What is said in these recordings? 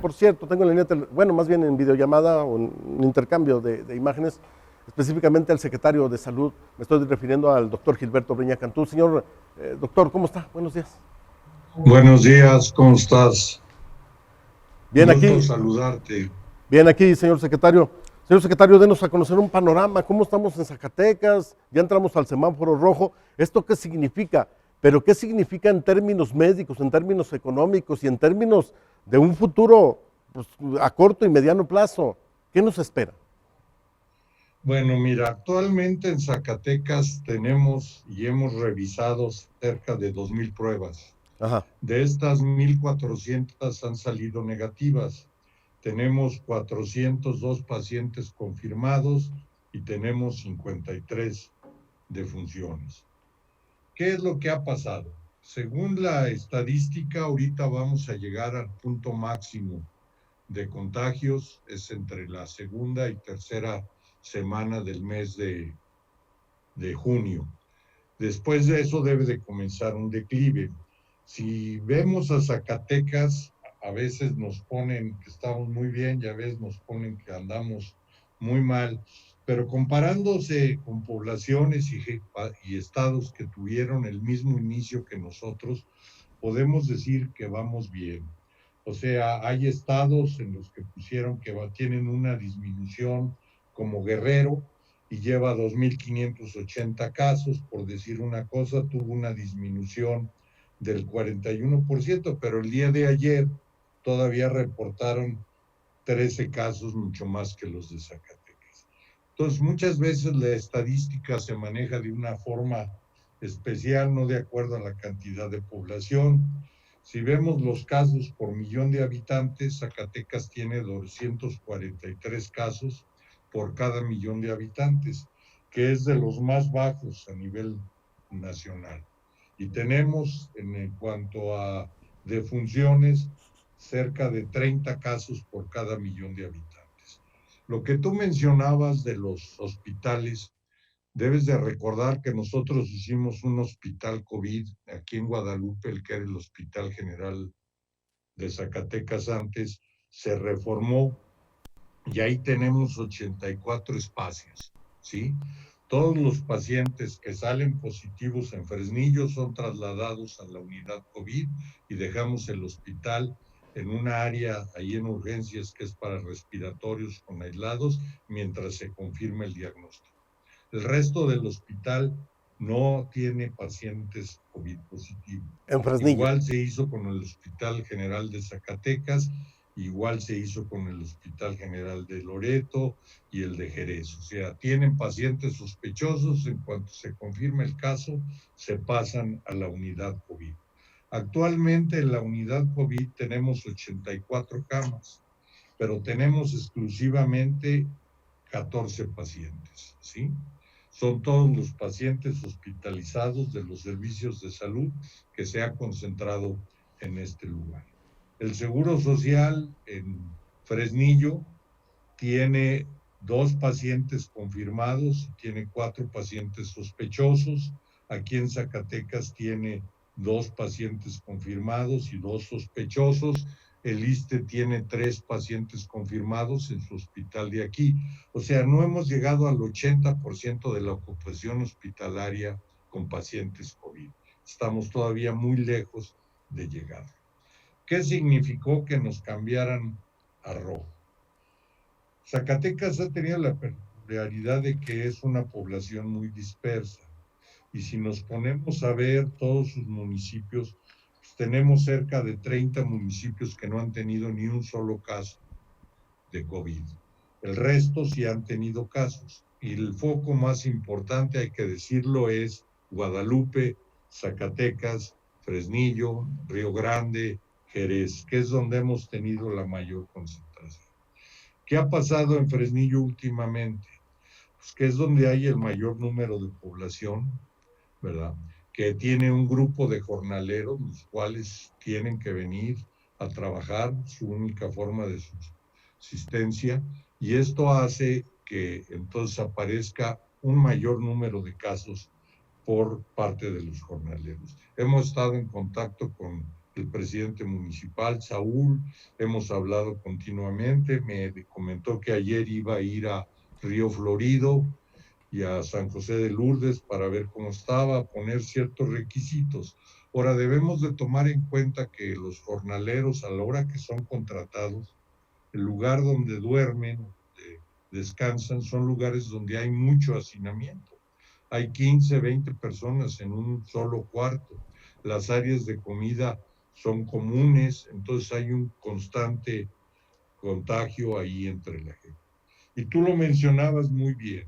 por cierto, tengo en línea, bueno, más bien en videollamada o un intercambio de imágenes, específicamente al secretario de Salud. Me estoy refiriendo al doctor Gilberto Breña Cantú. Señor doctor, ¿cómo está? Buenos días. Buenos días, ¿cómo estás? Un Bien gusto aquí, saludarte. bien aquí, señor secretario. Señor secretario, denos a conocer un panorama. ¿Cómo estamos en Zacatecas? Ya entramos al semáforo rojo. ¿Esto qué significa? Pero ¿qué significa en términos médicos, en términos económicos y en términos de un futuro pues, a corto y mediano plazo? ¿Qué nos espera? Bueno, mira, actualmente en Zacatecas tenemos y hemos revisado cerca de 2,000 pruebas. Ajá. De estas 1,400 han salido negativas. Tenemos 402 pacientes confirmados y tenemos 53 defunciones. ¿Qué es lo que ha pasado? Según la estadística, ahorita vamos a llegar al punto máximo de contagios, es entre la segunda y tercera semana del mes de junio. Después de eso debe de comenzar un declive. Si vemos a Zacatecas, a veces nos ponen que estamos muy bien y a veces nos ponen que andamos muy mal, pero comparándose con poblaciones y estados que tuvieron el mismo inicio que nosotros, podemos decir que vamos bien. O sea, hay estados en los que pusieron que tienen una disminución, como Guerrero, y lleva 2,580 casos, por decir una cosa, tuvo una disminución del 41%, pero el día de ayer todavía reportaron 13 casos, mucho más que los de Zacatecas. Entonces, muchas veces la estadística se maneja de una forma especial, no de acuerdo a la cantidad de población. Si vemos los casos por millón de habitantes, Zacatecas tiene 243 casos por cada millón de habitantes, que es de los más bajos a nivel nacional. Y tenemos, en cuanto a defunciones, cerca de 30 casos por cada millón de habitantes. Lo que tú mencionabas de los hospitales, debes de recordar que nosotros hicimos un hospital COVID aquí en Guadalupe, el que era el Hospital General de Zacatecas antes, se reformó y ahí tenemos 84 espacios, ¿sí? Todos los pacientes que salen positivos en Fresnillo son trasladados a la unidad COVID y dejamos el hospital en una área ahí en urgencias que es para respiratorios con aislados mientras se confirma el diagnóstico. El resto del hospital no tiene pacientes COVID positivos. En Fresnillo. Igual se hizo con el Hospital General de Zacatecas, igual se hizo con el Hospital General de Loreto y el de Jerez. O sea, tienen pacientes sospechosos, en cuanto se confirma el caso, se pasan a la unidad COVID. Actualmente en la unidad COVID tenemos 84 camas, pero tenemos exclusivamente 14 pacientes, ¿sí? Son todos los pacientes hospitalizados de los servicios de salud que se ha concentrado en este lugar. El Seguro Social en Fresnillo tiene 2 pacientes confirmados y tiene 4 pacientes sospechosos. Aquí en Zacatecas tiene 2 pacientes confirmados y 2 sospechosos. El ISSSTE tiene 3 pacientes confirmados en su hospital de aquí. O sea, no hemos llegado al 80% de la ocupación hospitalaria con pacientes COVID. Estamos todavía muy lejos de llegar. ¿Qué significó que nos cambiaran a rojo? Zacatecas ha tenido la peculiaridad de que es una población muy dispersa. Y si nos ponemos a ver todos sus municipios, pues tenemos cerca de 30 municipios que no han tenido ni un solo caso de COVID. El resto sí han tenido casos. Y el foco más importante, hay que decirlo, es Guadalupe, Zacatecas, Fresnillo, Río Grande, Jerez, que es donde hemos tenido la mayor concentración. ¿Qué ha pasado en Fresnillo últimamente? Pues que es donde hay el mayor número de población, ¿verdad? Que tiene un grupo de jornaleros, los cuales tienen que venir a trabajar, su única forma de subsistencia, y esto hace que entonces aparezca un mayor número de casos por parte de los jornaleros. Hemos estado en contacto con el presidente municipal, Saúl, hemos hablado continuamente, me comentó que ayer iba a ir a Río Florido y a San José de Lourdes para ver cómo estaba, poner ciertos requisitos. Ahora, debemos de tomar en cuenta que los jornaleros, a la hora que son contratados, el lugar donde duermen, descansan, son lugares donde hay mucho hacinamiento. Hay 15, 20 personas en un solo cuarto. Las áreas de comida son comunes, entonces hay un constante contagio ahí entre la gente. Y tú lo mencionabas muy bien.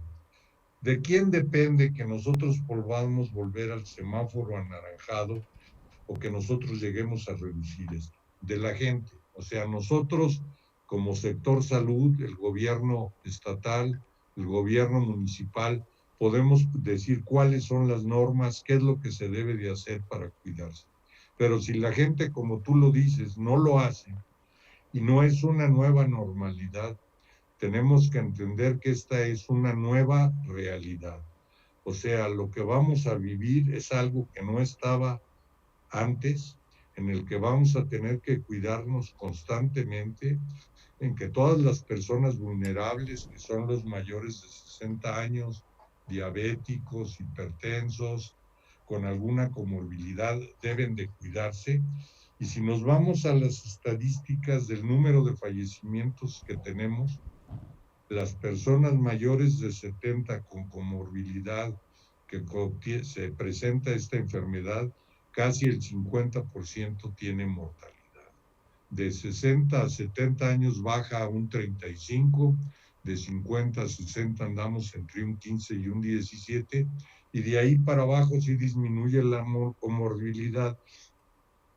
¿De quién depende que nosotros podamos volver al semáforo anaranjado o que nosotros lleguemos a reducir esto? De la gente. O sea, nosotros como sector salud, el gobierno estatal, el gobierno municipal, podemos decir cuáles son las normas, qué es lo que se debe de hacer para cuidarse. Pero si la gente, como tú lo dices, no lo hace y no es una nueva normalidad, tenemos que entender que esta es una nueva realidad. O sea, lo que vamos a vivir es algo que no estaba antes, en el que vamos a tener que cuidarnos constantemente, en que todas las personas vulnerables, que son los mayores de 60 años, diabéticos, hipertensos, con alguna comorbilidad, deben de cuidarse. Y si nos vamos a las estadísticas del número de fallecimientos que tenemos, las personas mayores de 70 con comorbilidad que se presenta esta enfermedad, casi el 50% tiene mortalidad. De 60 a 70 años baja a un 35, de 50 a 60 andamos entre un 15 y un 17, y de ahí para abajo sí disminuye la comorbilidad,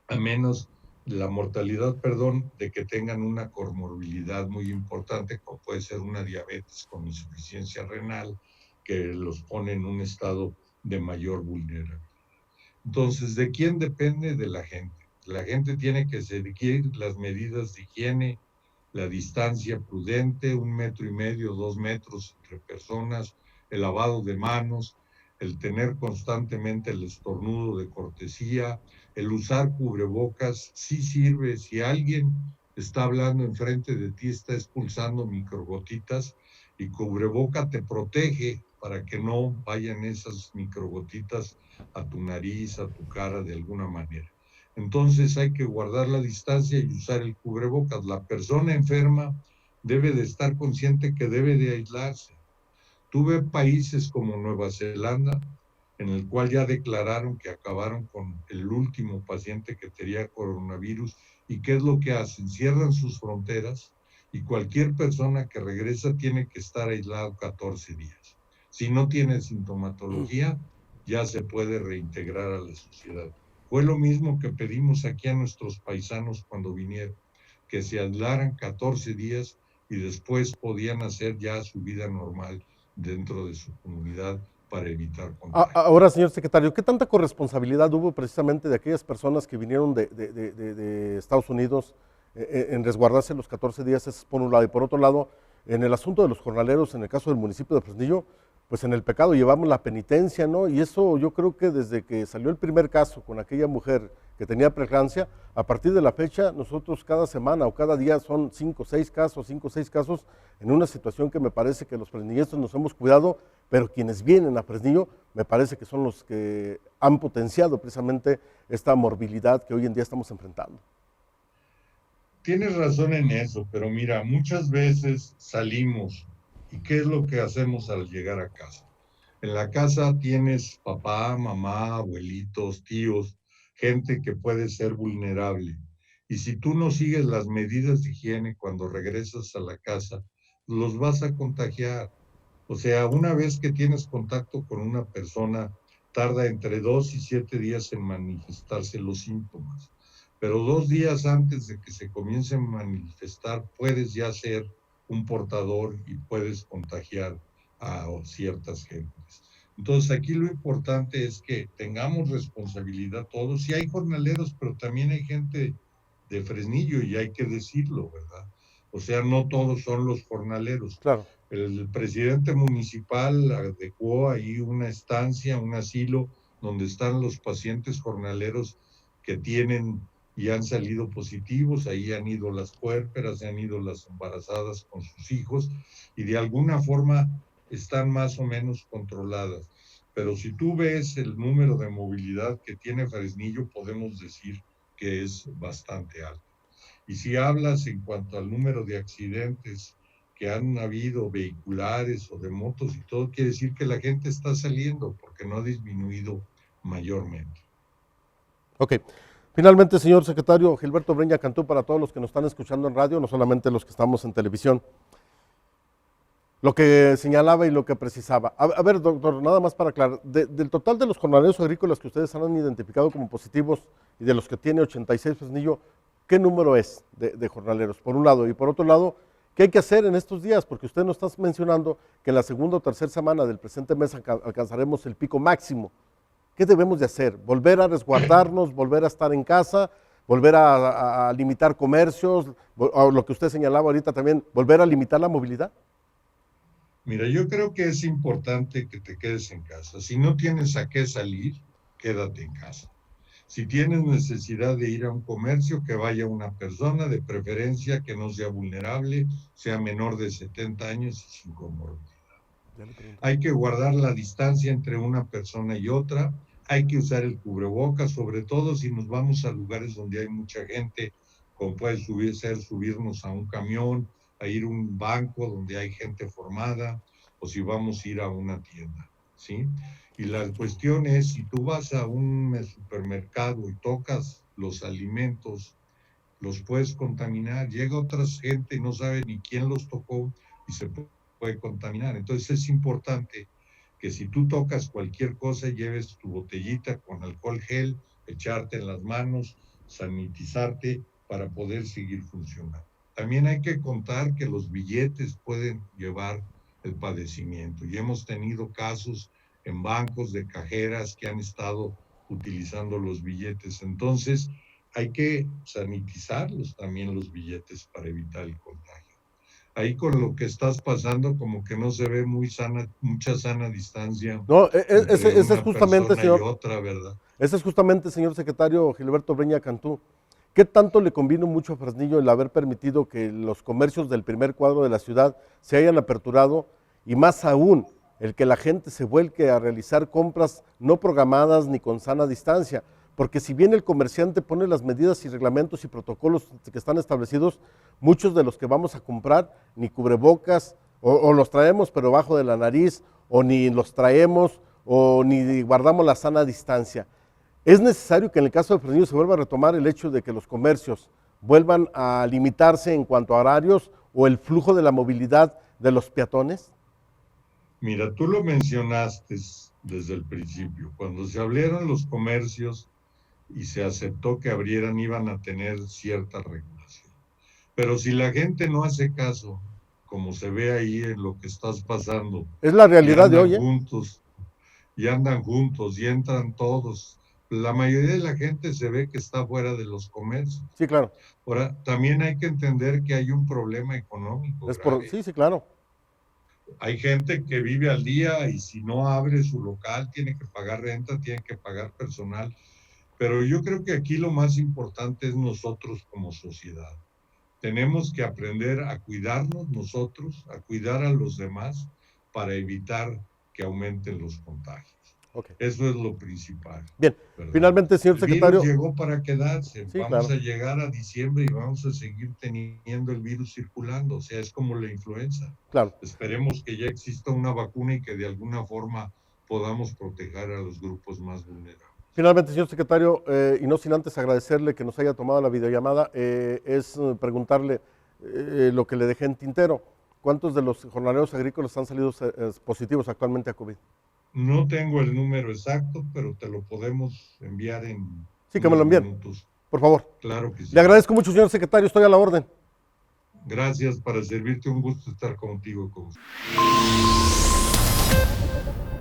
a menos la mortalidad, perdón, de que tengan una comorbilidad muy importante, como puede ser una diabetes con insuficiencia renal, que los pone en un estado de mayor vulnerabilidad. Entonces, ¿de quién depende? De la gente. La gente tiene que seguir las medidas de higiene, la distancia prudente, 1,5 metros, 2 metros entre personas, el lavado de manos, el tener constantemente el estornudo de cortesía, el usar cubrebocas, sí sirve. Si alguien está hablando enfrente de ti, está expulsando microgotitas, y cubreboca te protege para que no vayan esas microgotitas a tu nariz, a tu cara de alguna manera. Entonces hay que guardar la distancia y usar el cubrebocas. La persona enferma debe de estar consciente que debe de aislarse. Tuve países como Nueva Zelanda, en el cual ya declararon que acabaron con el último paciente que tenía coronavirus. ¿Y qué es lo que hacen? Cierran sus fronteras y cualquier persona que regresa tiene que estar aislado 14 días. Si no tiene sintomatología, ya se puede reintegrar a la sociedad. Fue lo mismo que pedimos aquí a nuestros paisanos cuando vinieron, que se aislaran 14 días y después podían hacer ya su vida normal dentro de su comunidad para evitar contagio. Ahora, señor secretario, ¿qué tanta corresponsabilidad hubo precisamente de aquellas personas que vinieron de Estados Unidos en resguardarse los 14 días? Eso es por un lado. Y por otro lado, en el asunto de los jornaleros, en el caso del municipio de Fresnillo, pues en el pecado llevamos la penitencia, ¿no? Y eso yo creo que desde que salió el primer caso con aquella mujer que tenía preeclampsia, a partir de la fecha, nosotros cada semana o cada día son 5 o 6 casos, en una situación que me parece que los fresnilleses nos hemos cuidado, pero quienes vienen a Fresnillo me parece que son los que han potenciado precisamente esta morbilidad que hoy en día estamos enfrentando. Tienes razón en eso, pero mira, muchas veces salimos y ¿qué es lo que hacemos al llegar a casa? En la casa tienes papá, mamá, abuelitos, tíos, gente que puede ser vulnerable. Y si tú no sigues las medidas de higiene cuando regresas a la casa, los vas a contagiar. O sea, una vez que tienes contacto con una persona, tarda entre 2 y 7 días en manifestarse los síntomas. Pero 2 días antes de que se comiencen a manifestar, puedes ya ser un portador y puedes contagiar a ciertas gentes. Entonces, aquí lo importante es que tengamos responsabilidad todos. Sí hay jornaleros, pero también hay gente de Fresnillo y hay que decirlo, ¿verdad? O sea, no todos son los jornaleros. Claro. El presidente municipal adecuó ahí una estancia, un asilo, donde están los pacientes jornaleros que tienen y han salido positivos. Ahí han ido las puérperas, han ido las embarazadas con sus hijos y de alguna forma están más o menos controladas. Pero si tú ves el número de movilidad que tiene Fresnillo, podemos decir que es bastante alto. Y si hablas en cuanto al número de accidentes que han habido vehiculares o de motos y todo, quiere decir que la gente está saliendo porque no ha disminuido mayormente. Ok. Finalmente, señor secretario, Gilberto Breña Cantú, para todos los que nos están escuchando en radio, no solamente los que estamos en televisión, lo que señalaba y lo que precisaba. A ver, doctor, nada más para aclarar, del total de los jornaleros agrícolas que ustedes han identificado como positivos y de los que tiene 86 Fresnillo, ¿qué número es de jornaleros? Por un lado, y por otro lado, ¿qué hay que hacer en estos días? Porque usted nos está mencionando que en la segunda o tercera semana del presente mes alcanzaremos el pico máximo. ¿Qué debemos de hacer? ¿Volver a resguardarnos, volver a estar en casa, volver a limitar comercios, o lo que usted señalaba ahorita también, volver a limitar la movilidad? Mira, yo creo que es importante que te quedes en casa. Si no tienes a qué salir, quédate en casa. Si tienes necesidad de ir a un comercio, que vaya una persona, de preferencia que no sea vulnerable, sea menor de 70 años y sin comorbilidad. Hay que guardar la distancia entre una persona y otra, hay que usar el cubrebocas, sobre todo si nos vamos a lugares donde hay mucha gente, como puede subirnos a un camión, a ir a un banco donde hay gente formada, o si vamos a ir a una tienda, ¿sí? Y la cuestión es, si tú vas a un supermercado y tocas los alimentos, los puedes contaminar. Llega otra gente y no sabe ni quién los tocó y se puede contaminar. Entonces es importante que si tú tocas cualquier cosa, lleves tu botellita con alcohol gel, echarte en las manos, sanitizarte para poder seguir funcionando. También hay que contar que los billetes pueden llevar el padecimiento y hemos tenido casos en bancos de cajeras que han estado utilizando los billetes. Entonces hay que sanitizarlos también los billetes para evitar el contagio. Ahí con lo que estás pasando como que no se ve mucha sana distancia. No, ese es justamente, señor. Y otra, ¿verdad? Ese es justamente, señor secretario Gilberto Breña Cantú. ¿Qué tanto le convino mucho a Fresnillo el haber permitido que los comercios del primer cuadro de la ciudad se hayan aperturado y más aún el que la gente se vuelque a realizar compras no programadas ni con sana distancia? Porque si bien el comerciante pone las medidas y reglamentos y protocolos que están establecidos, muchos de los que vamos a comprar ni cubrebocas o los traemos pero bajo de la nariz o ni los traemos o ni guardamos la sana distancia. ¿Es necesario que en el caso de Fresnillo se vuelva a retomar el hecho de que los comercios vuelvan a limitarse en cuanto a horarios o el flujo de la movilidad de los peatones? Mira, tú lo mencionaste desde el principio. Cuando se abrieron los comercios y se aceptó que abrieran, iban a tener cierta regulación. Pero si la gente no hace caso, como se ve ahí en lo que estás pasando, es la realidad de hoy, y andan juntos y entran todos. La mayoría de la gente se ve que está fuera de los comercios. Sí, claro. Ahora, también hay que entender que hay un problema económico. Sí, claro. Hay gente que vive al día y si no abre su local tiene que pagar renta, tiene que pagar personal. Pero yo creo que aquí lo más importante es nosotros como sociedad. Tenemos que aprender a cuidarnos nosotros, a cuidar a los demás para evitar que aumenten los contagios. Okay. Eso es lo principal. Bien, ¿verdad? Finalmente, señor secretario. El virus llegó para quedarse. Sí, vamos a llegar a diciembre y vamos a seguir teniendo el virus circulando. O sea, es como la influenza. Claro. Esperemos que ya exista una vacuna y que de alguna forma podamos proteger a los grupos más vulnerables. Finalmente, señor secretario, y no sin antes agradecerle que nos haya tomado la videollamada, es preguntarle lo que le dejé en tintero. ¿Cuántos de los jornaleros agrícolas han salido positivos actualmente a COVID? No tengo el número exacto, pero te lo podemos enviar en sí, que me lo envíen, minutos. Por favor. Claro que sí. Le agradezco mucho, señor secretario, estoy a la orden. Gracias, para servirte, un gusto estar contigo.